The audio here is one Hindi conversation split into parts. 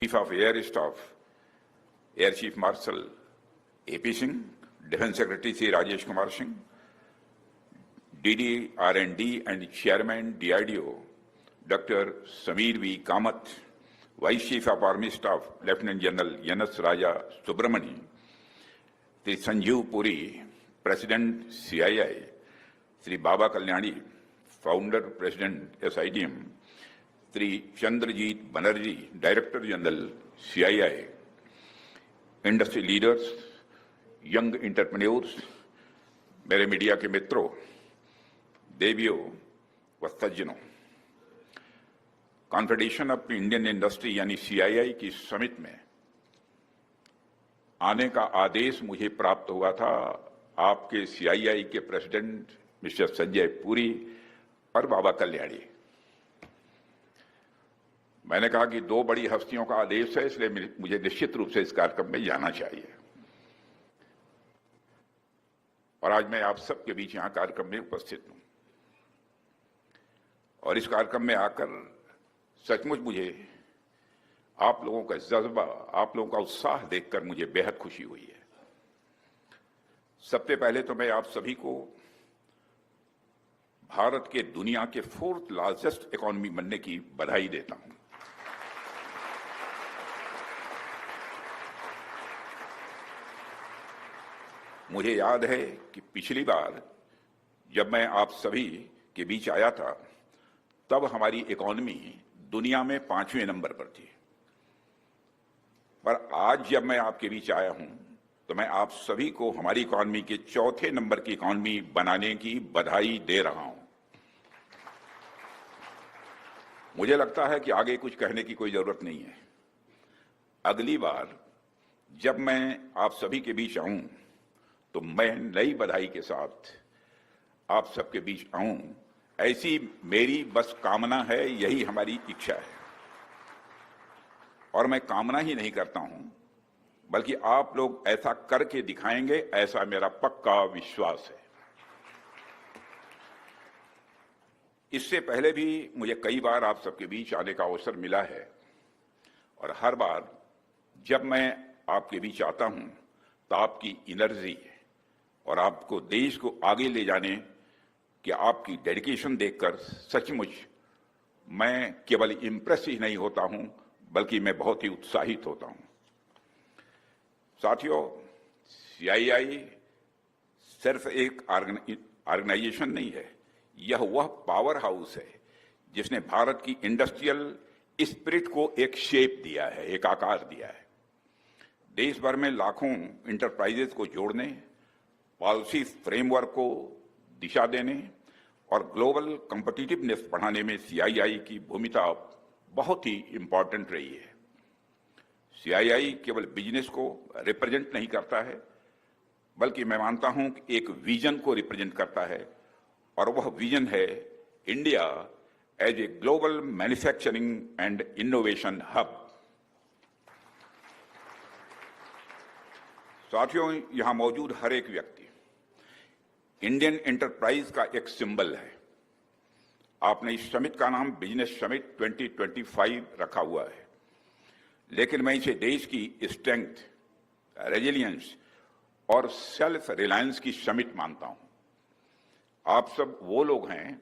Chief of Air Staff, Air Chief Marshal A.P. Singh, Defense Secretary Sri Rajesh Kumar Singh, DD R&D and Chairman DRDO, Dr. Sameer V. Kamath, Vice Chief of Army Staff, Lieutenant General Yanas Raja Subramani, Sri Sanjeev Puri, President CII, Sri Baba Kalyani, Founder President SIDM, Sri Chandrajit Banerjee, Director General CII, industry leaders, young entrepreneurs, मेरे मीडिया के मित्रों, देवियों व सज्जनों, कॉन्फेडरेशन ऑफ इंडियन इंडस्ट्री यानी CII की समिट में आने का आदेश मुझे प्राप्त हुआ था आपके CII के प्रेसिडेंट मिस्टर संजय पुरी और बाबा कल्याणी। मैंने कहा कि दो बड़ी हस्तियों का आदेश है, इसलिए मुझे निश्चित रूप से इस कार्यक्रम में जाना चाहिए। और आज मैं आप सबके बीच यहां कार्यक्रम में उपस्थित हूं और इस कार्यक्रम में आकर सचमुच मुझे आप लोगों का जज्बा, आप लोगों का उत्साह देखकर मुझे बेहद खुशी हुई है। सबसे पहले तो मैं आप सभी को भारत के दुनिया के 4th लार्जेस्ट इकोनॉमी बनने की बधाई देता हूं। मुझे याद है कि पिछली बार जब मैं आप सभी के बीच आया था तब हमारी इकोनॉमी दुनिया में 5वें नंबर पर थी, पर आज जब मैं आपके बीच आया हूं तो मैं आप सभी को हमारी इकोनॉमी के 4थे नंबर की इकोनॉमी बनाने की बधाई दे रहा हूं। मुझे लगता है कि आगे कुछ कहने की कोई जरूरत नहीं है। अगली बार जब मैं आप सभी के बीच आऊं तो मैं नई बधाई के साथ आप सबके बीच आऊं, ऐसी मेरी बस कामना है, यही हमारी इच्छा है। और मैं कामना ही नहीं करता हूं बल्कि आप लोग ऐसा करके दिखाएंगे, ऐसा मेरा पक्का विश्वास है। इससे पहले भी मुझे कई बार आप सबके बीच आने का अवसर मिला है और हर बार जब मैं आपके बीच आता हूं तो आपकी एनर्जी और आपको देश को आगे ले जाने कि आपकी डेडिकेशन देखकर सचमुच मैं केवल इम्प्रेस ही नहीं होता हूं बल्कि मैं बहुत ही उत्साहित होता हूं। साथियों, CII सिर्फ एक ऑर्गेनाइजेशन नहीं है, यह वह पावर हाउस है जिसने भारत की इंडस्ट्रियल स्पिरिट को एक शेप दिया है, एक आकार दिया है। देश भर में लाखों इंटरप्राइजेस को जोड़ने, पॉलिसी फ्रेमवर्क को दिशा देने और ग्लोबल कॉम्पिटिटिवनेस बढ़ाने में CII की भूमिका बहुत ही इंपॉर्टेंट रही है। CII केवल बिजनेस को रिप्रेजेंट नहीं करता है बल्कि मैं मानता हूं कि एक विजन को रिप्रेजेंट करता है और वह विजन है India as a global manufacturing and innovation hub. साथियों, यहां मौजूद हर एक व्यक्ति इंडियन एंटरप्राइज का एक सिंबल है। आपने इस समिट का नाम बिजनेस समिट 2025 रखा हुआ है, लेकिन मैं इसे देश की स्ट्रेंथ, रेजिलियंस और सेल्फ रिलायंस की समिट मानता हूं। आप सब वो लोग हैं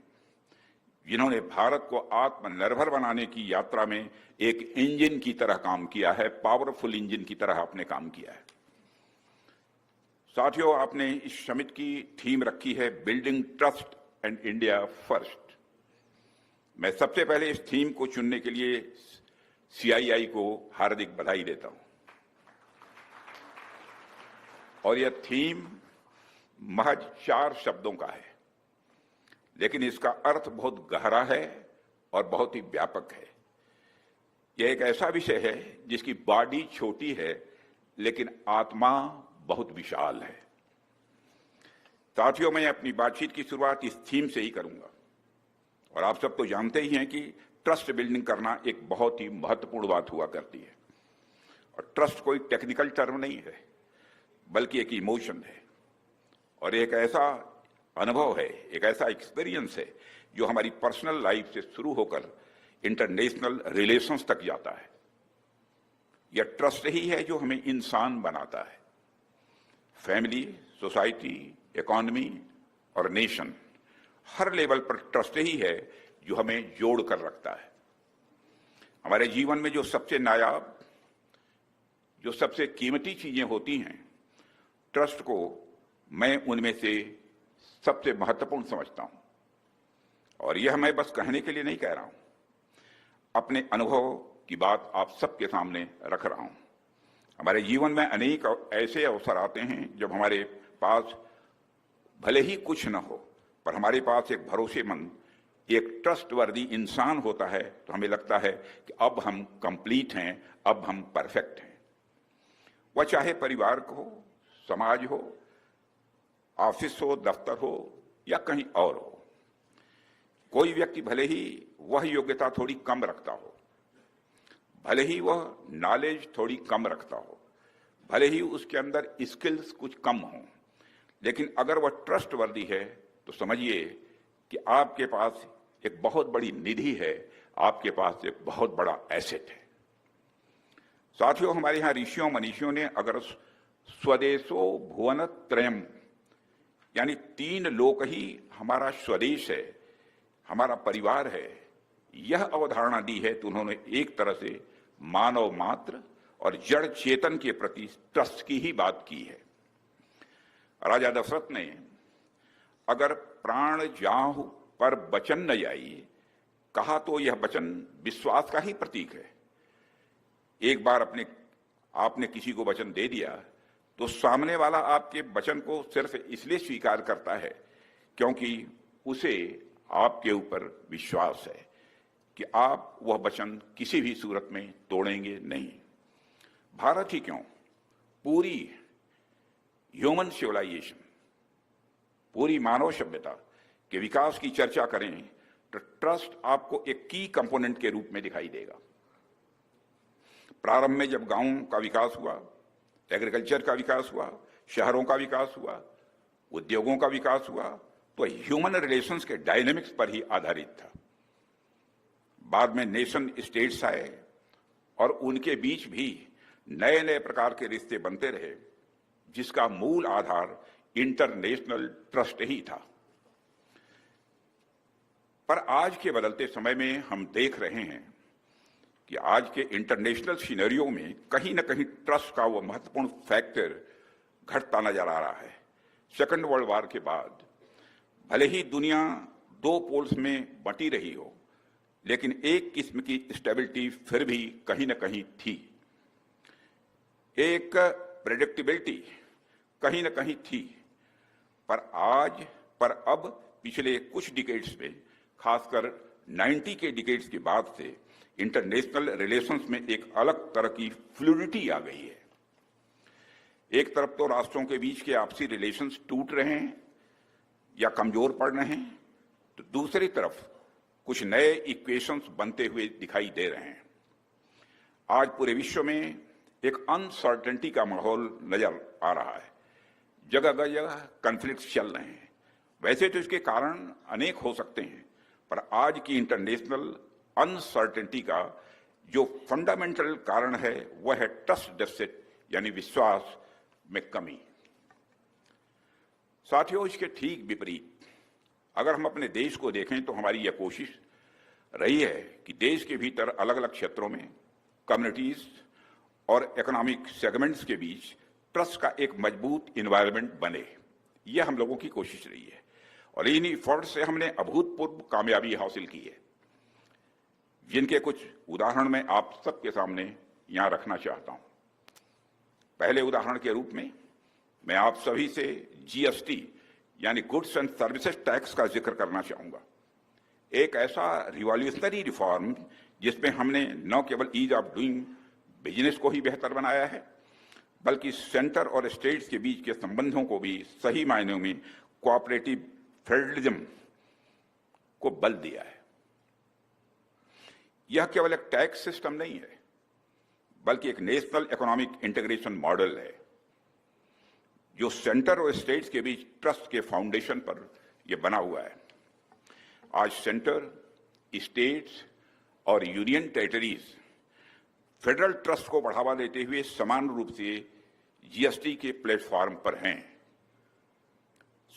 जिन्होंने भारत को आत्मनिर्भर बनाने की यात्रा में एक इंजन की तरह काम किया है, पावरफुल इंजन की तरह आपने काम किया है। साथियों, आपने इस समिट की थीम रखी है building trust and India first. मैं सबसे पहले इस थीम को चुनने के लिए CII को हार्दिक बधाई देता हूं। और यह थीम महज 4 शब्दों का है, लेकिन इसका अर्थ बहुत गहरा है और बहुत ही व्यापक है। यह एक ऐसा विषय है जिसकी बॉडी छोटी है लेकिन आत्मा बहुत विशाल है। साथियों, मैं अपनी बातचीत की शुरुआत इस थीम से ही करूंगा और आप सब तो जानते ही हैं कि ट्रस्ट बिल्डिंग करना एक बहुत ही महत्वपूर्ण बात हुआ करती है और ट्रस्ट कोई टेक्निकल टर्म नहीं है बल्कि एक इमोशन है और एक ऐसा अनुभव है, एक ऐसा एक्सपीरियंस है जो हमारी पर्सनल लाइफ से शुरू होकर इंटरनेशनल रिलेशंस तक जाता है। यह ट्रस्ट ही है जो हमें इंसान बनाता है। फैमिली, सोसाइटी, इकोनॉमी और नेशन, हर लेवल पर ट्रस्ट ही है जो हमें जोड़ कर रखता है। हमारे जीवन में जो सबसे नायाब, जो सबसे कीमती चीजें होती हैं, ट्रस्ट को मैं उनमें से सबसे महत्वपूर्ण समझता हूं। और यह मैं बस कहने के लिए नहीं कह रहा हूं, अपने अनुभव की बात आप सबके सामने रख रहा हूं। हमारे जीवन में अनेक ऐसे अवसर आते हैं जब हमारे पास भले ही कुछ न हो, पर हमारे पास एक भरोसेमंद, एक ट्रस्टवर्दी इंसान होता है, तो हमें लगता है कि अब हम कंप्लीट हैं, अब हम परफेक्ट हैं। वह चाहे परिवार को हो, समाज हो, ऑफिस हो, दफ्तर हो या कहीं और हो। कोई व्यक्ति भले ही वह योग्यता थोड़ी कम रखता हो, भले ही वह नॉलेज थोड़ी कम रखता हो, भले ही उसके अंदर स्किल्स कुछ कम हो, लेकिन अगर वह ट्रस्टवर्दी है तो समझिए कि आपके पास एक बहुत बड़ी निधि है, आपके पास एक बहुत बड़ा एसेट है। साथियों, हमारे यहां ऋषियों मनीषियों ने अगर स्वदेशो भुवन त्रयम, यानी 3 लोक ही हमारा स्वदेश है, हमारा परिवार है, यह अवधारणा दी है, तो उन्होंने एक तरह से मानव मात्र और जड़ चेतन के प्रति ट्रस्ट की ही बात की है। राजा दशरथ ने अगर प्राण जाहु पर बचन न जाई कहा, तो यह वचन विश्वास का ही प्रतीक है। एक बार आपने किसी को वचन दे दिया तो सामने वाला आपके वचन को सिर्फ इसलिए स्वीकार करता है क्योंकि उसे आपके ऊपर विश्वास है कि आप वह वचन किसी भी सूरत में तोड़ेंगे नहीं। भारत ही क्यों, पूरी ह्यूमन सिविलाइजेशन, पूरी मानव सभ्यता के विकास की चर्चा करें तो ट्रस्ट आपको एक की कंपोनेंट के रूप में दिखाई देगा। प्रारंभ में जब गांवों का विकास हुआ, एग्रीकल्चर का विकास हुआ, शहरों का विकास हुआ, उद्योगों का विकास हुआ, तो ह्यूमन रिलेशंस के डायनेमिक्स पर ही आधारित था। बाद में नेशन स्टेट्स आए और उनके बीच भी नए नए प्रकार के रिश्ते बनते रहे, जिसका मूल आधार इंटरनेशनल ट्रस्ट ही था। पर आज के बदलते समय में हम देख रहे हैं कि आज के इंटरनेशनल सिनेरियो में कहीं न कहीं ट्रस्ट का वो महत्वपूर्ण फैक्टर घटता नजर आ रहा है। सेकंड वर्ल्ड वॉर के बाद भले ही दुनिया 2 पोल्स में बंटी रही हो, लेकिन एक किस्म की स्टेबिलिटी फिर भी कहीं न कहीं थी, एक प्रेडिक्टेबिलिटी कहीं न कहीं थी। पर अब पिछले कुछ डिकेड्स में, खासकर 90 के डिकेड्स के बाद से इंटरनेशनल रिलेशंस में एक अलग तरह की फ्लूइडिटी आ गई है। एक तरफ तो राष्ट्रों के बीच के आपसी रिलेशंस टूट रहे हैं या कमजोर पड़ रहे हैं, तो दूसरी तरफ कुछ नए इक्वेशंस बनते हुए दिखाई दे रहे हैं। आज पूरे विश्व में एक अनसर्टेनिटी का माहौल नजर आ रहा है। जगह जगह कॉन्फ्लिक्ट्स चल रहे हैं। वैसे तो इसके कारण अनेक हो सकते हैं, पर आज की इंटरनेशनल अनसर्टेनिटी का जो फंडामेंटल कारण है वह है ट्रस्ट डेफिसिट, यानी विश्वास में कमी। साथियों, इसके ठीक विपरीत अगर हम अपने देश को देखें तो हमारी यह कोशिश रही है कि देश के भीतर अलग अलग क्षेत्रों में कम्युनिटीज और इकोनॉमिक सेगमेंट्स के बीच ट्रस्ट का एक मजबूत इन्वायरमेंट बने। यह हम लोगों की कोशिश रही है और इन एफर्ट से हमने अभूतपूर्व कामयाबी हासिल की है, जिनके कुछ उदाहरण मैं आप सबके सामने यहां रखना चाहता हूं। पहले उदाहरण के रूप में मैं आप सभी से जीएसटी यानी गुड्स एंड सर्विसेज टैक्स का जिक्र करना चाहूंगा। एक ऐसा रिवॉल्यूशनरी रिफॉर्म जिसमें हमने न केवल ईज ऑफ डूइंग बिजनेस को ही बेहतर बनाया है, बल्कि सेंटर और स्टेट्स के बीच के संबंधों को भी सही मायनों में कोऑपरेटिव फेडरलिज्म को बल दिया है। यह केवल एक टैक्स सिस्टम नहीं है, बल्कि एक नेशनल इकोनॉमिक इंटीग्रेशन मॉडल है जो सेंटर और स्टेट्स के बीच ट्रस्ट के फाउंडेशन पर यह बना हुआ है। आज सेंटर, स्टेट्स और यूनियन टेरिटरीज फेडरल ट्रस्ट को बढ़ावा देते हुए समान रूप से जीएसटी के प्लेटफॉर्म पर हैं।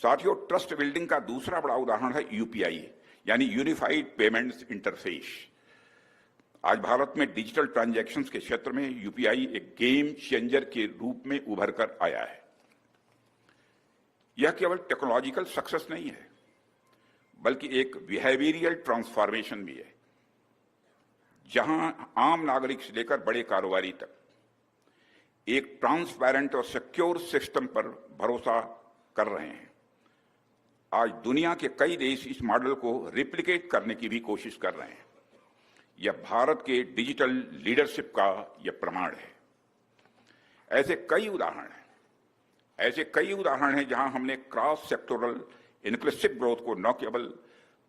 साथियों, ट्रस्ट बिल्डिंग का दूसरा बड़ा उदाहरण है यूपीआई, यानी यूनिफाइड पेमेंट्स इंटरफेस। आज भारत में डिजिटल ट्रांजैक्शंस के क्षेत्र में यूपीआई एक गेम चेंजर के रूप में उभर कर आया है। यह केवल टेक्नोलॉजिकल सक्सेस नहीं है, बल्कि एक बिहेवियरल ट्रांसफॉर्मेशन भी है, जहां आम नागरिक से लेकर बड़े कारोबारी तक एक ट्रांसपेरेंट और सिक्योर सिस्टम पर भरोसा कर रहे हैं। आज दुनिया के कई देश इस मॉडल को रिप्लिकेट करने की भी कोशिश कर रहे हैं। यह भारत के डिजिटल लीडरशिप का यह प्रमाण है। ऐसे कई उदाहरण हैं जहां हमने क्रॉस सेक्टोरल इंक्लूसिव ग्रोथ को न केवल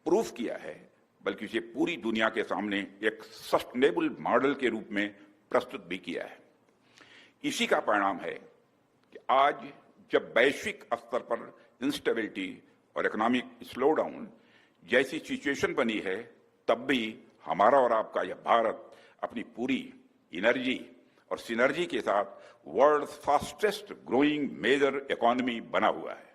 प्रूफ किया है, बल्कि इसे पूरी दुनिया के सामने एक सस्टेनेबल मॉडल के रूप में प्रस्तुत भी किया है। इसी का परिणाम है कि आज जब वैश्विक स्तर पर इंस्टेबिलिटी और इकोनॉमिक स्लोडाउन जैसी सिचुएशन बनी है, तब भी हमारा और आपका यह भारत अपनी पूरी एनर्जी और सिनर्जी के साथ world fastest growing major economy बना हुआ है।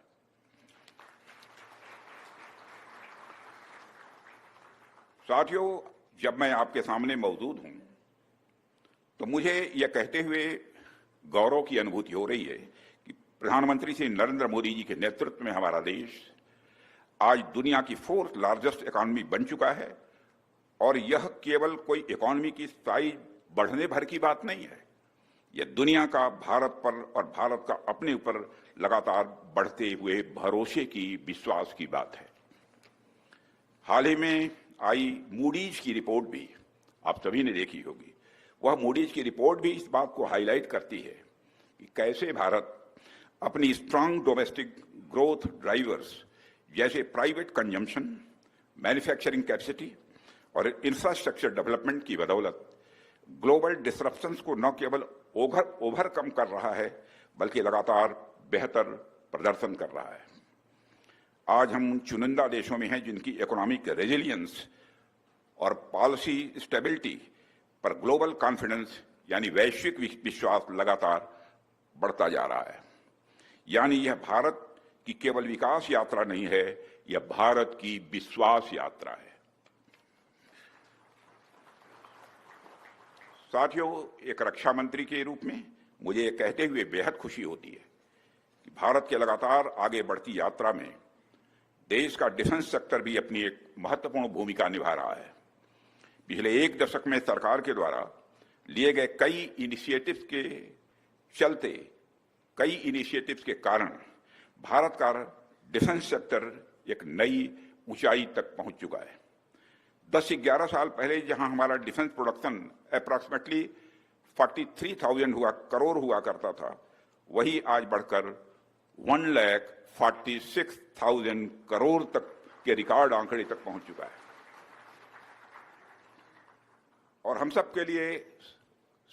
साथियों, जब मैं आपके सामने मौजूद हूं, तो मुझे यह कहते हुए गौरव की अनुभूति हो रही है कि प्रधानमंत्री श्री नरेंद्र मोदी जी के नेतृत्व में हमारा देश आज दुनिया की 4th लार्जेस्ट इकोनॉमी बन चुका है। और यह केवल कोई इकोनॉमी की साइज बढ़ने भर की बात नहीं है, यह दुनिया का भारत पर और भारत का अपने ऊपर लगातार बढ़ते हुए भरोसे की, विश्वास की बात है। हाल ही में आई मूडीज की रिपोर्ट भी आप सभी ने देखी होगी। वह मूडीज की रिपोर्ट भी इस बात को हाईलाइट करती है कि कैसे भारत अपनी स्ट्रांग डोमेस्टिक ग्रोथ ड्राइवर्स जैसे प्राइवेट कंजम्पशन, मैन्युफैक्चरिंग कैपेसिटी और इंफ्रास्ट्रक्चर डेवलपमेंट की बदौलत ग्लोबल डिसरप्शंस को न केवल ओवरकम कर रहा है, बल्कि लगातार बेहतर प्रदर्शन कर रहा है। आज हम उन चुनिंदा देशों में हैं जिनकी इकोनॉमिक रेजिलियंस और पॉलिसी स्टेबिलिटी पर ग्लोबल कॉन्फिडेंस यानी वैश्विक विश्वास लगातार बढ़ता जा रहा है। यानी यह भारत की केवल विकास यात्रा नहीं है, यह भारत की विश्वास यात्रा है। साथियों, एक रक्षा मंत्री के रूप में मुझे यह कहते हुए बेहद खुशी होती है कि भारत के लगातार आगे बढ़ती यात्रा में देश का डिफेंस सेक्टर भी अपनी एक महत्वपूर्ण भूमिका निभा रहा है। पिछले एक दशक में सरकार के द्वारा लिए गए कई इनिशिएटिव्स के कारण भारत का डिफेंस सेक्टर एक नई ऊंचाई तक पहुंच चुका है। 10 से 11 साल पहले जहां हमारा डिफेंस प्रोडक्शन अप्रॉक्सीमेटली 43,000 करोड़ हुआ करता था, वही आज बढ़कर 1,46,000 करोड़ तक के रिकॉर्ड आंकड़े तक पहुंच चुका है। और हम सब के लिए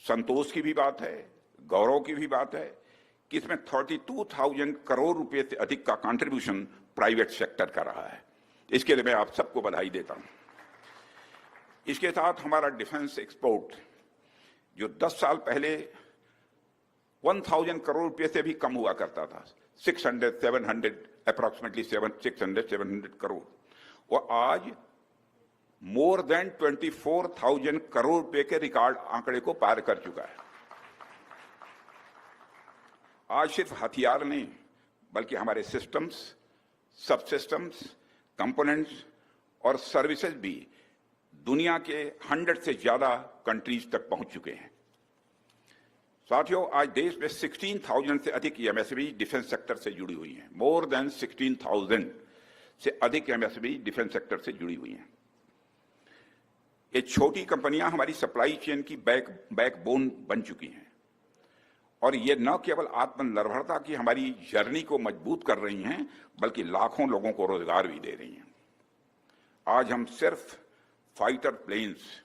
संतोष की भी बात है, गौरव की भी बात है कि इसमें 32,000 करोड़ रुपए से अधिक का कंट्रीब्यूशन प्राइवेट सेक्टर का रहा है। इसके लिए मैं आप सबको बधाई देता हूं। इसके साथ हमारा डिफेंस एक्सपोर्ट जो 10 साल पहले 1,000 करोड़ रुपए से भी कम हुआ करता था, 600-700 करोड़, और आज मोर देन 24,000 करोड़ रुपए के रिकॉर्ड आंकड़े को पार कर चुका है। आज सिर्फ हथियार नहीं, बल्कि हमारे सिस्टम्स, सब सिस्टम्स, कंपोनेंट्स और सर्विसेज भी दुनिया के 100 से ज्यादा कंट्रीज तक पहुंच चुके हैं। साथियों, आज देश में 16,000 से अधिक एमएसएमई डिफेंस सेक्टर से जुड़ी हुई हैं। मोर देन 16,000 से अधिक एमएसएमई डिफेंस सेक्टर से जुड़ी हुई हैं। ये छोटी कंपनियां हमारी सप्लाई चेन की बैकबोन बन चुकी हैं और ये न केवल आत्मनिर्भरता की हमारी जर्नी को मजबूत कर रही हैं, बल्कि लाखों लोगों को रोजगार भी दे रही हैं। आज हम सिर्फ फाइटर प्लेन्स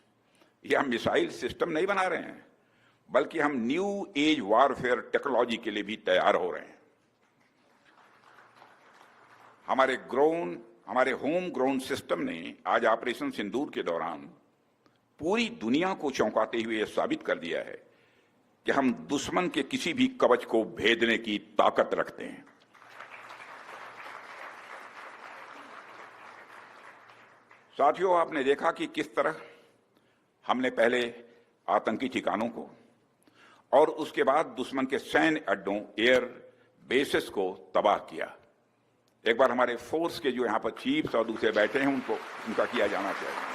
या मिसाइल सिस्टम नहीं बना रहे हैं, बल्कि हम न्यू एज वॉरफेयर टेक्नोलॉजी के लिए भी तैयार हो रहे हैं। हमारे होम ग्रोन सिस्टम ने आज ऑपरेशन सिंदूर के दौरान पूरी दुनिया को चौंकाते हुए यह साबित कर दिया है कि हम दुश्मन के किसी भी कवच को भेदने की ताकत रखते हैं। साथियों, आपने देखा कि किस तरह हमने पहले आतंकी ठिकानों को और उसके बाद दुश्मन के सैन्य अड्डों, एयर बेसिस को तबाह किया। एक बार हमारे फोर्स के जो यहां पर चीफ्स और दूसरे बैठे हैं उनको उनका किया जाना चाहिए।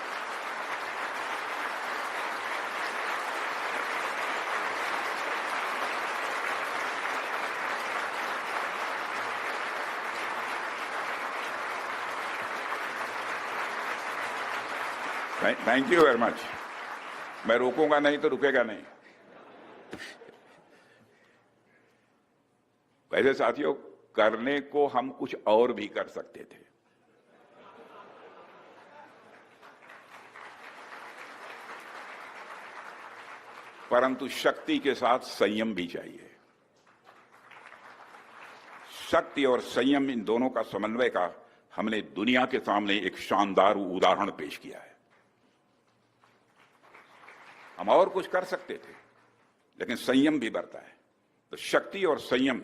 Thank you very much. मैं रोकूंगा नहीं तो रुकेगा नहीं। वैसे साथियों, करने को हम कुछ और भी कर सकते थे। परंतु शक्ति के साथ संयम भी चाहिए। शक्ति और संयम, इन दोनों का समन्वय का हमने दुनिया के सामने एक शानदार उदाहरण पेश किया है। हम और कुछ कर सकते थे, लेकिन संयम भी बरता है। तो शक्ति और संयम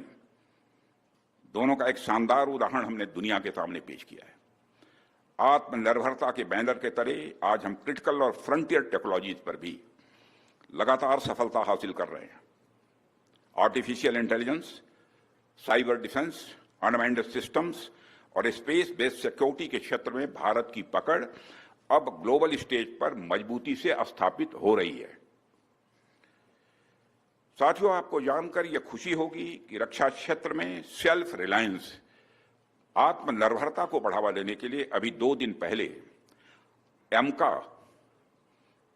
दोनों का एक शानदार उदाहरण हमने दुनिया के सामने पेश किया है। आत्मनिर्भरता के बैनर के तले आज हम क्रिटिकल और फ्रंटियर टेक्नोलॉजीज पर भी लगातार सफलता हासिल कर रहे हैं। Artificial intelligence, cyber defence, unmanned systems और स्पेस बेस्ड सिक्योरिटी के क्षेत्र में भारत की पकड़ अब ग्लोबल स्टेज पर मजबूती से स्थापित हो रही है। साथियों, आपको जानकर यह खुशी होगी कि रक्षा क्षेत्र में सेल्फ रिलायंस, आत्मनिर्भरता को बढ़ावा देने के लिए अभी 2 दिन पहले एमका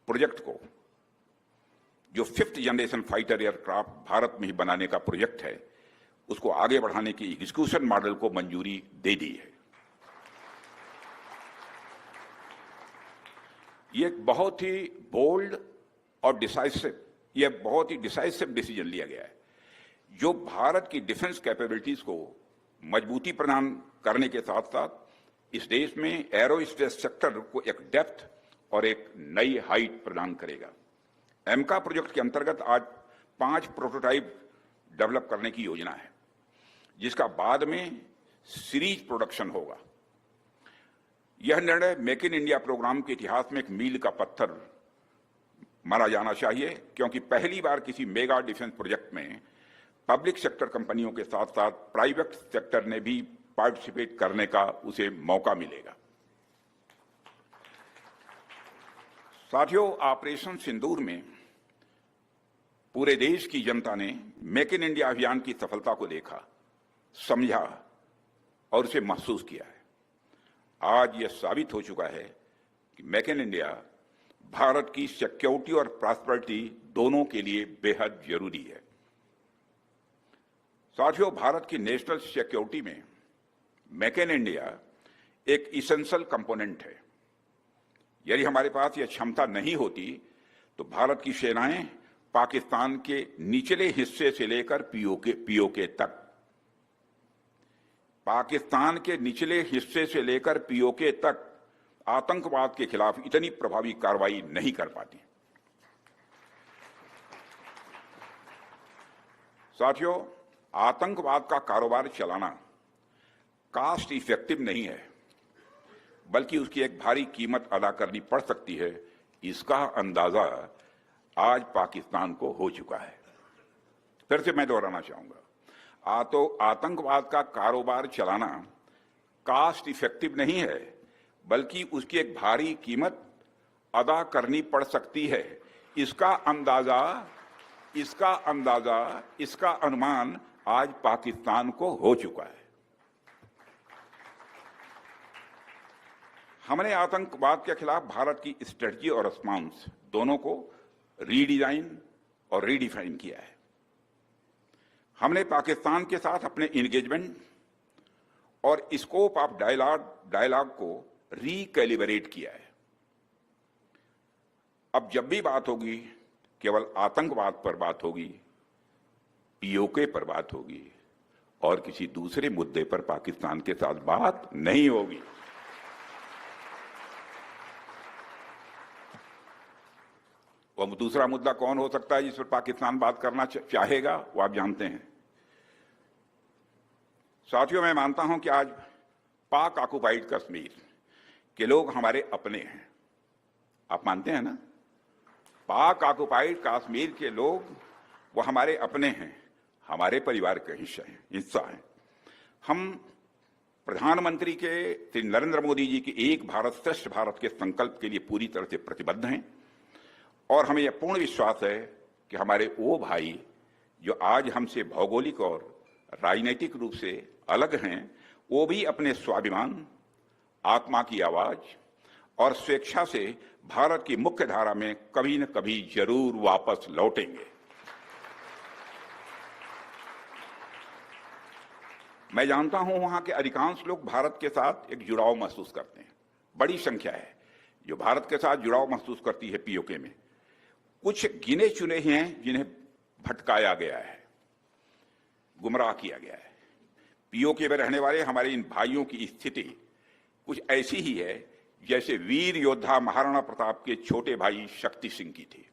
प्रोजेक्ट को, जो 5th generation fighter aircraft Bharat में ही बनाने का प्रोजेक्ट है, उसको आगे बढ़ाने की एग्जीक्यूशन मॉडल को मंजूरी दे दी है। ये एक बहुत ही बोल्ड और बहुत ही डिसाइसिव डिसीजन लिया गया है, जो भारत की डिफेंस कैपेबिलिटीज को मजबूती प्रदान करने के साथ साथ इस देश में एरोस्पेस सेक्टर को एक डेप्थ और एक नई हाइट प्रदान करेगा। एमका प्रोजेक्ट के अंतर्गत आज 5 प्रोटोटाइप डेवलप करने की योजना है, जिसका बाद में सीरीज प्रोडक्शन होगा। यह निर्णय मेक इन इंडिया प्रोग्राम के इतिहास में एक मील का पत्थर माना जाना चाहिए, क्योंकि पहली बार किसी मेगा डिफेंस प्रोजेक्ट में पब्लिक सेक्टर कंपनियों के साथ साथ प्राइवेट सेक्टर ने भी पार्टिसिपेट करने का उसे मौका मिलेगा। साथियों, ऑपरेशन सिंदूर में पूरे देश की जनता ने मेक इन इंडिया अभियान की सफलता को देखा, समझा और उसे महसूस किया है। आज यह साबित हो चुका है कि मेक इन इंडिया भारत की सिक्योरिटी और प्रॉस्पेरिटी दोनों के लिए बेहद जरूरी है। साथियों, भारत की नेशनल सिक्योरिटी में मेक इन इंडिया एक इसेंशियल कंपोनेंट है। यदि हमारे पास यह क्षमता नहीं होती तो भारत की सेनाएं पाकिस्तान के निचले हिस्से से लेकर पीओके तक, पाकिस्तान के निचले हिस्से से लेकर पीओके तक आतंकवाद के खिलाफ इतनी प्रभावी कार्रवाई नहीं कर पाती। साथियों, आतंकवाद का कारोबार चलाना कास्ट इफेक्टिव नहीं है, बल्कि उसकी एक भारी कीमत अदा करनी पड़ सकती है। इसका अंदाजा आज पाकिस्तान को हो चुका है। फिर से मैं दोहराना चाहूंगा, आतंकवाद का कारोबार चलाना कास्ट इफेक्टिव नहीं है, बल्कि उसकी एक भारी कीमत अदा करनी पड़ सकती है। इसका अनुमान आज पाकिस्तान को हो चुका है। हमने आतंकवाद के खिलाफ भारत की स्ट्रेटजी और रिस्पांस दोनों को रीडिजाइन और रीडिफाइन किया है। हमने पाकिस्तान के साथ अपने एंगेजमेंट और स्कोप ऑफ डायलॉग को रिकैलिब्रेट किया है। अब जब भी बात होगी, केवल आतंकवाद पर बात होगी, पीओके पर बात होगी और किसी दूसरे मुद्दे पर पाकिस्तान के साथ बात नहीं होगी। वह दूसरा मुद्दा कौन हो सकता है जिस पर पाकिस्तान बात करना चाहेगा, वो आप जानते हैं। साथियों, मैं मानता हूं कि आज पाक ऑक्युपाइड कश्मीर के लोग हमारे अपने हैं। आप मानते हैं ना? पाक ऑक्युपाइड कश्मीर के लोग वो हमारे अपने हैं, हमारे परिवार के हिस्सा हैं। हम प्रधानमंत्री के श्री नरेंद्र मोदी जी की एक भारत श्रेष्ठ भारत के संकल्प के लिए पूरी तरह से प्रतिबद्ध हैं और हमें यह पूर्ण विश्वास है कि हमारे वो भाई जो आज हमसे भौगोलिक और राजनीतिक रूप से अलग हैं, वो भी अपने स्वाभिमान, आत्मा की आवाज और स्वेच्छा से भारत की मुख्य धारा में कभी न कभी जरूर वापस लौटेंगे। मैं जानता हूं वहां के अधिकांश लोग भारत के साथ एक जुड़ाव महसूस करते हैं। बड़ी संख्या है जो भारत के साथ जुड़ाव महसूस करती है पीओके में। कुछ गिने चुने ही हैं जिन्हें भटकाया गया है, गुमराह किया गया है। पीओके में रहने वाले हमारे इन भाइयों की स्थिति कुछ ऐसी ही है जैसे वीर योद्धा महाराणा प्रताप के छोटे भाई शक्ति सिंह की थी।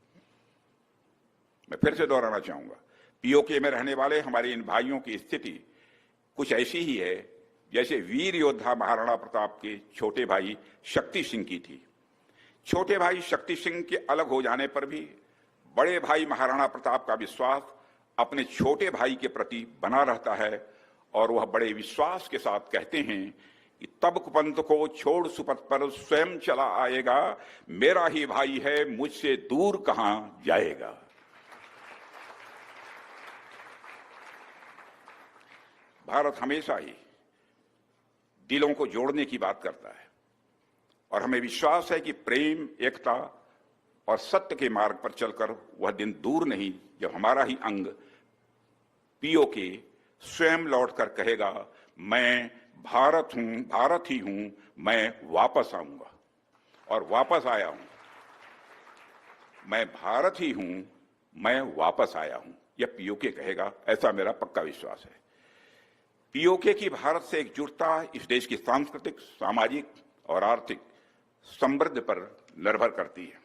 मैं फिर से दोहराना चाहूंगा, पीओके में रहने वाले हमारे इन भाइयों की स्थिति कुछ ऐसी ही है जैसे वीर योद्धा महाराणा प्रताप के छोटे भाई शक्ति सिंह की थी। छोटे भाई शक्ति सिंह के अलग हो जाने पर भी बड़े भाई महाराणा प्रताप का विश्वास अपने छोटे भाई के प्रति बना रहता है और वह बड़े विश्वास के साथ कहते हैं कि तब कुपंत को छोड़ सुपथ पर स्वयं चला आएगा, मेरा ही भाई है मुझसे दूर कहां जाएगा। भारत हमेशा ही दिलों को जोड़ने की बात करता है और हमें विश्वास है कि प्रेम, एकता और सत्य के मार्ग पर चलकर वह दिन दूर नहीं जब हमारा ही अंग पीओके स्वयं लौटकर कहेगा, मैं भारत हूं, भारत ही हूं, मैं वापस आऊंगा। और वापस आया हूं, मैं भारत ही हूं, मैं वापस आया हूं, यह पीओके कहेगा, ऐसा मेरा पक्का विश्वास है। पीओके की भारत से एकजुटता इस देश की सांस्कृतिक, सामाजिक और आर्थिक समृद्धि पर निर्भर करती है।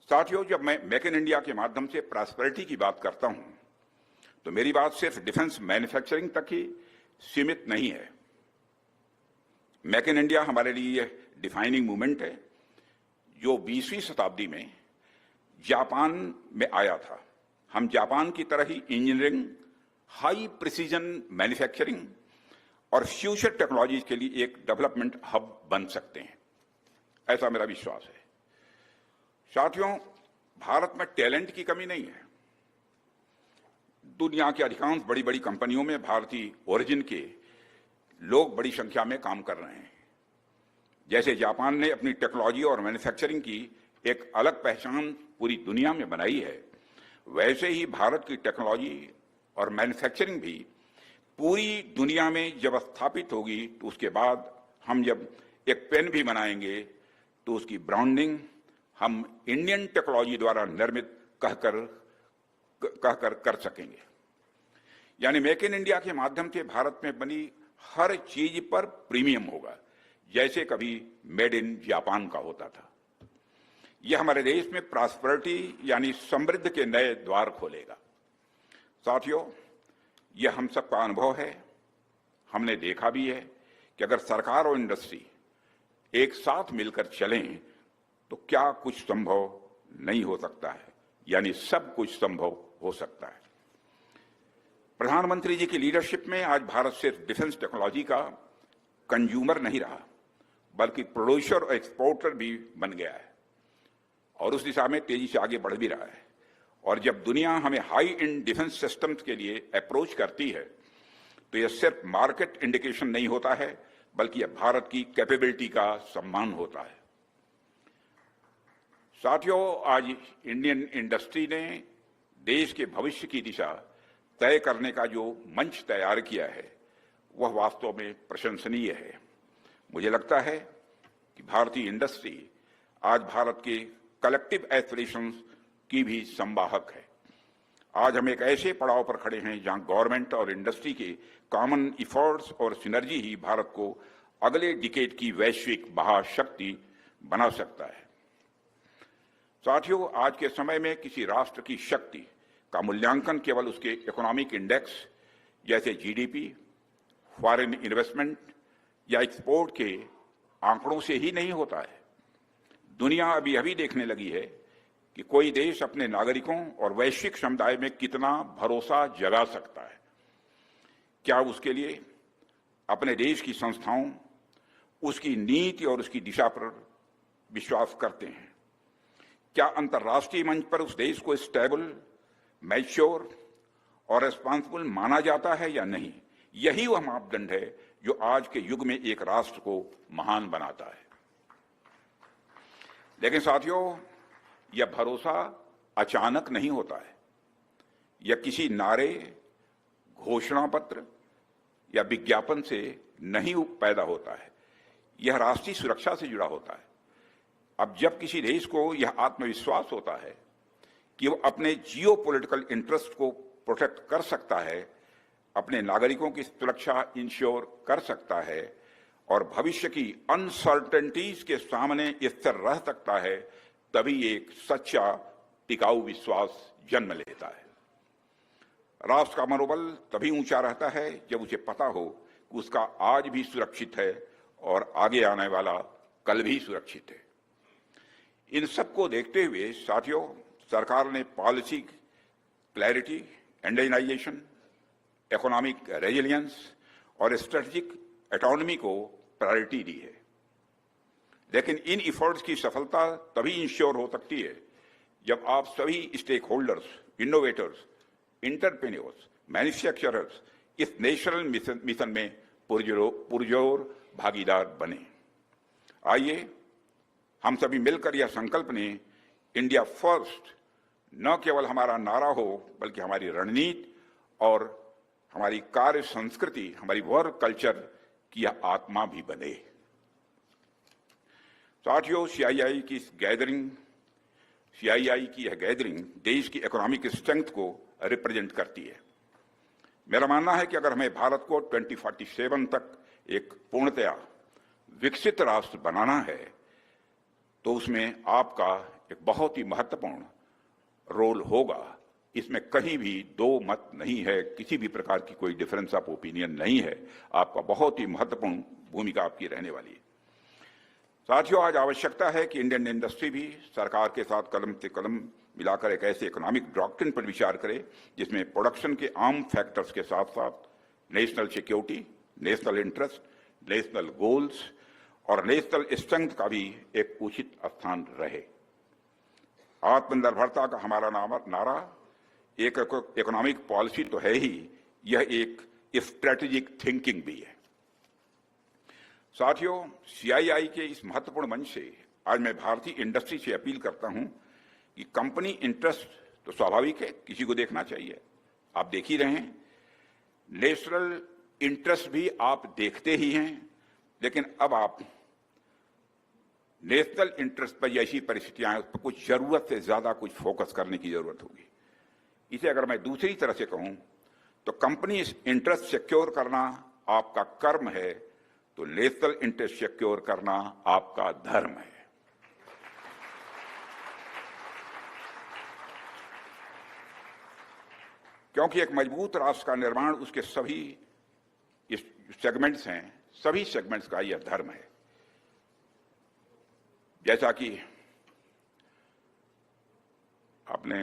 साथियों, जब मैं मेक इन इंडिया के माध्यम से प्रॉस्पेरिटी की बात करता हूं तो मेरी बात सिर्फ डिफेंस मैन्युफैक्चरिंग तक ही सीमित नहीं है। मेक इन इंडिया हमारे लिए डिफाइनिंग मूवमेंट है जो 20वीं शताब्दी में जापान में आया था। हम जापान की तरह ही इंजीनियरिंग, हाई प्रिसीजन मैन्युफैक्चरिंग और फ्यूचर टेक्नोलॉजीज के लिए एक डेवलपमेंट हब बन सकते हैं, ऐसा मेरा विश्वास है। साथियों, भारत में टैलेंट की कमी नहीं है। दुनिया की अधिकांश बड़ी बड़ी कंपनियों में भारतीय ओरिजिन के लोग बड़ी संख्या में काम कर रहे हैं। जैसे जापान ने अपनी टेक्नोलॉजी और मैन्युफैक्चरिंग की एक अलग पहचान पूरी दुनिया में बनाई है, वैसे ही भारत की टेक्नोलॉजी और मैन्युफैक्चरिंग भी पूरी दुनिया में जब स्थापित होगी तो उसके बाद हम जब एक पेन भी बनाएंगे तो उसकी ब्रांडिंग हम इंडियन टेक्नोलॉजी द्वारा निर्मित कहकर कर सकेंगे। यानी मेक इन इंडिया के माध्यम से भारत में बनी हर चीज पर प्रीमियम होगा, जैसे कभी मेड इन जापान का होता था। यह हमारे देश में प्रॉस्पेरिटी यानी समृद्धि के नए द्वार खोलेगा। साथियों, यह हम सबका अनुभव है। हमने देखा भी है कि अगर सरकार और इंडस्ट्री एक साथ मिलकर चलें तो क्या कुछ संभव नहीं हो सकता है, यानी सब कुछ संभव हो सकता है। प्रधानमंत्री जी की लीडरशिप में आज भारत सिर्फ डिफेंस टेक्नोलॉजी का कंज्यूमर नहीं रहा, बल्कि प्रोड्यूसर और एक्सपोर्टर भी बन गया है और उस दिशा में तेजी से आगे बढ़ भी रहा है। और जब दुनिया हमें हाई एंड डिफेंस सिस्टम्स के लिए अप्रोच करती है तो यह सिर्फ मार्केट इंडिकेशन नहीं होता है, बल्कि यह भारत की कैपेबिलिटी का सम्मान होता है। साथियों, आज इंडियन इंडस्ट्री ने देश के भविष्य की दिशा तय करने का जो मंच तैयार किया है वह वास्तव में प्रशंसनीय है। मुझे लगता है कि भारतीय इंडस्ट्री आज भारत के कलेक्टिव एस्पिरेशंस की भी संवाहक है। आज हम एक ऐसे पड़ाव पर खड़े हैं जहां गवर्नमेंट और इंडस्ट्री के कॉमन इफर्ट्स और सिनर्जी ही भारत को अगले डिकेड की वैश्विक महाशक्ति बना सकता है। साथियों, आज के समय में किसी राष्ट्र की शक्ति का मूल्यांकन केवल उसके इकोनॉमिक इंडेक्स जैसे जीडीपी, फॉरेन इन्वेस्टमेंट या एक्सपोर्ट के आंकड़ों से ही नहीं होता है। दुनिया अभी अभी देखने लगी है कि कोई देश अपने नागरिकों और वैश्विक समुदाय में कितना भरोसा जगा सकता है। क्या उसके लिए अपने देश की संस्थाओं, उसकी नीति और उसकी दिशा पर विश्वास करते हैं? क्या अंतर्राष्ट्रीय मंच पर उस देश को स्टेबल, मैच्योर और रिस्पॉन्सिबल माना जाता है या नहीं? यही वह मापदंड है जो आज के युग में एक राष्ट्र को महान बनाता है। लेकिन साथियों, यह भरोसा अचानक नहीं होता है। यह किसी नारे, घोषणा पत्र या विज्ञापन से नहीं पैदा होता है। यह राष्ट्रीय सुरक्षा से जुड़ा होता है। अब जब किसी देश को यह आत्मविश्वास होता है कि वो अपने जियोपॉलिटिकल इंटरेस्ट को प्रोटेक्ट कर सकता है, अपने नागरिकों की सुरक्षा इंश्योर कर सकता है और भविष्य की अनसर्टेनिटीज के सामने स्थिर रह सकता है, तभी एक सच्चा टिकाऊ विश्वास जन्म लेता है। राष्ट्र का मनोबल तभी ऊंचा रहता है जब उसे पता हो कि उसका आज भी सुरक्षित है और आगे आने वाला कल भी सुरक्षित है। इन सबको देखते हुए साथियों, सरकार ने policy clarity, Indianisation, economic resilience और स्ट्रेटेजिक ऑटोनॉमी को प्रायोरिटी दी है। लेकिन इन एफर्ट्स की सफलता तभी इंश्योर हो सकती है जब आप सभी stakeholders, innovators, entrepreneurs, manufacturers इस नेशनल मिशन में पुरजोर भागीदार बने। आइए हम सभी मिलकर यह संकल्प लें, इंडिया फर्स्ट न केवल हमारा नारा हो बल्कि हमारी रणनीति और हमारी कार्य संस्कृति, हमारी वर्क कल्चर की यह आत्मा भी बने। साथियों, सीआईआई की यह गैदरिंग देश की इकोनॉमिक स्ट्रेंथ को रिप्रेजेंट करती है। मेरा मानना है कि अगर हमें भारत को 2047 तक एक पूर्णतया विकसित राष्ट्र बनाना है तो उसमें आपका एक बहुत ही महत्वपूर्ण रोल होगा। इसमें कहीं भी दो मत नहीं है, किसी भी प्रकार की कोई डिफरेंस ऑफ ओपिनियन नहीं है। आपका बहुत ही महत्वपूर्ण भूमिका आपकी रहने वाली है। साथियों, आज आवश्यकता है कि इंडियन इंडस्ट्री भी सरकार के साथ कदम से कदम मिलाकर एक ऐसे इकोनॉमिक डॉक्ट्रिन पर विचार करे जिसमें प्रोडक्शन के आम फैक्टर्स के साथ साथ national security, national interest, national goals और नेशनल स्ट्रेंथ का भी एक उचित स्थान रहे। आत्मनिर्भरता का हमारा नारा एक इकोनॉमिक पॉलिसी तो है ही, यह एक स्ट्रेटेजिक थिंकिंग भी है। साथियों, सीआईआई के इस महत्वपूर्ण मंच से आज मैं भारतीय इंडस्ट्री से अपील करता हूं कि कंपनी इंटरेस्ट तो स्वाभाविक है, किसी को देखना चाहिए, आप देख ही रहे हैं। नेशनल इंटरेस्ट भी आप देखते ही हैं, लेकिन अब आप नेशनल इंटरेस्ट पर ऐसी परिस्थितियां हैं, उस पर कुछ जरूरत से ज्यादा कुछ फोकस करने की जरूरत होगी। इसे अगर मैं दूसरी तरह से कहूं तो कंपनी इंटरेस्ट सिक्योर करना आपका कर्म है, तो नेशनल इंटरेस्ट सिक्योर करना आपका धर्म है। क्योंकि एक मजबूत राष्ट्र का निर्माण उसके सभी सेगमेंट्स हैं, सभी सेगमेंट्स का यह धर्म है। जैसा कि आपने,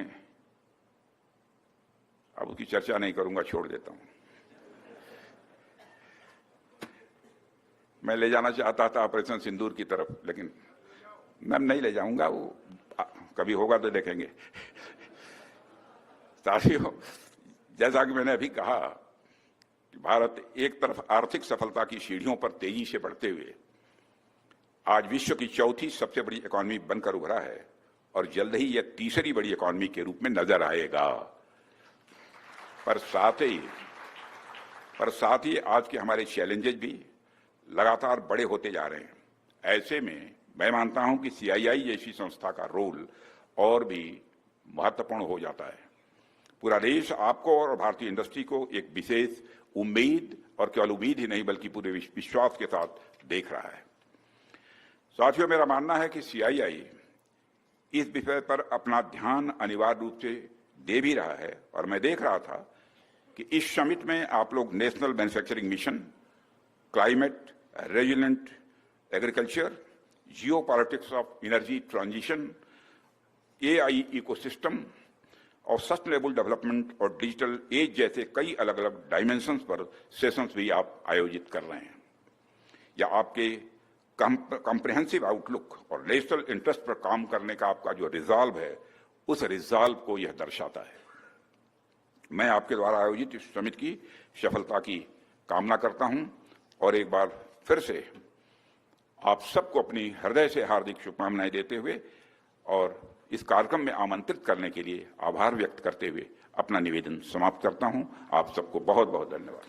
अब उसकी चर्चा नहीं करूंगा, छोड़ देता हूं। मैं ले जाना चाहता था ऑपरेशन सिंदूर की तरफ, लेकिन मैं नहीं ले जाऊंगा, वो कभी होगा तो देखेंगे। साथियों, जैसा कि मैंने अभी कहा कि भारत एक तरफ आर्थिक सफलता की सीढ़ियों पर तेजी से बढ़ते हुए आज विश्व की चौथी सबसे बड़ी इकॉनमी बनकर उभरा है और जल्द ही यह तीसरी बड़ी इकॉनमी के रूप में नजर आएगा। पर साथ ही आज के हमारे चैलेंजेस भी लगातार बड़े होते जा रहे हैं। ऐसे में मैं मानता हूं कि सीआईआई जैसी संस्था का रोल और भी महत्वपूर्ण हो जाता है। पूरा देश आपको और भारतीय इंडस्ट्री को एक विशेष उम्मीद, और केवल उम्मीद ही नहीं बल्कि पूरे विश्वास के साथ देख रहा है। साथियों, मेरा मानना है कि सीआईआई इस विषय पर अपना ध्यान अनिवार्य रूप से दे भी रहा है। और मैं देख रहा था कि इस समिट में आप लोग national manufacturing mission, climate resilient agriculture, Jio politics of energy transition, AI ecosystem और सस्टेनेबल डेवलपमेंट और डिजिटल एज जैसे कई अलग अलग डायमेंशंस पर सेशंस भी आप आयोजित कर रहे हैं। या आपके कॉम्प्रिहेंसिव आउटलुक और नेशनल इंटरेस्ट पर काम करने का आपका जो रिजॉल्व है, उस रिजॉल्व को यह दर्शाता है। मैं आपके द्वारा आयोजित इस समिट की सफलता की कामना करता हूं और एक बार फिर से आप सबको अपनी हृदय से हार्दिक शुभकामनाएं देते हुए और इस कार्यक्रम में आमंत्रित करने के लिए आभार व्यक्त करते हुए अपना निवेदन समाप्त करता हूं। आप सबको बहुत बहुत धन्यवाद।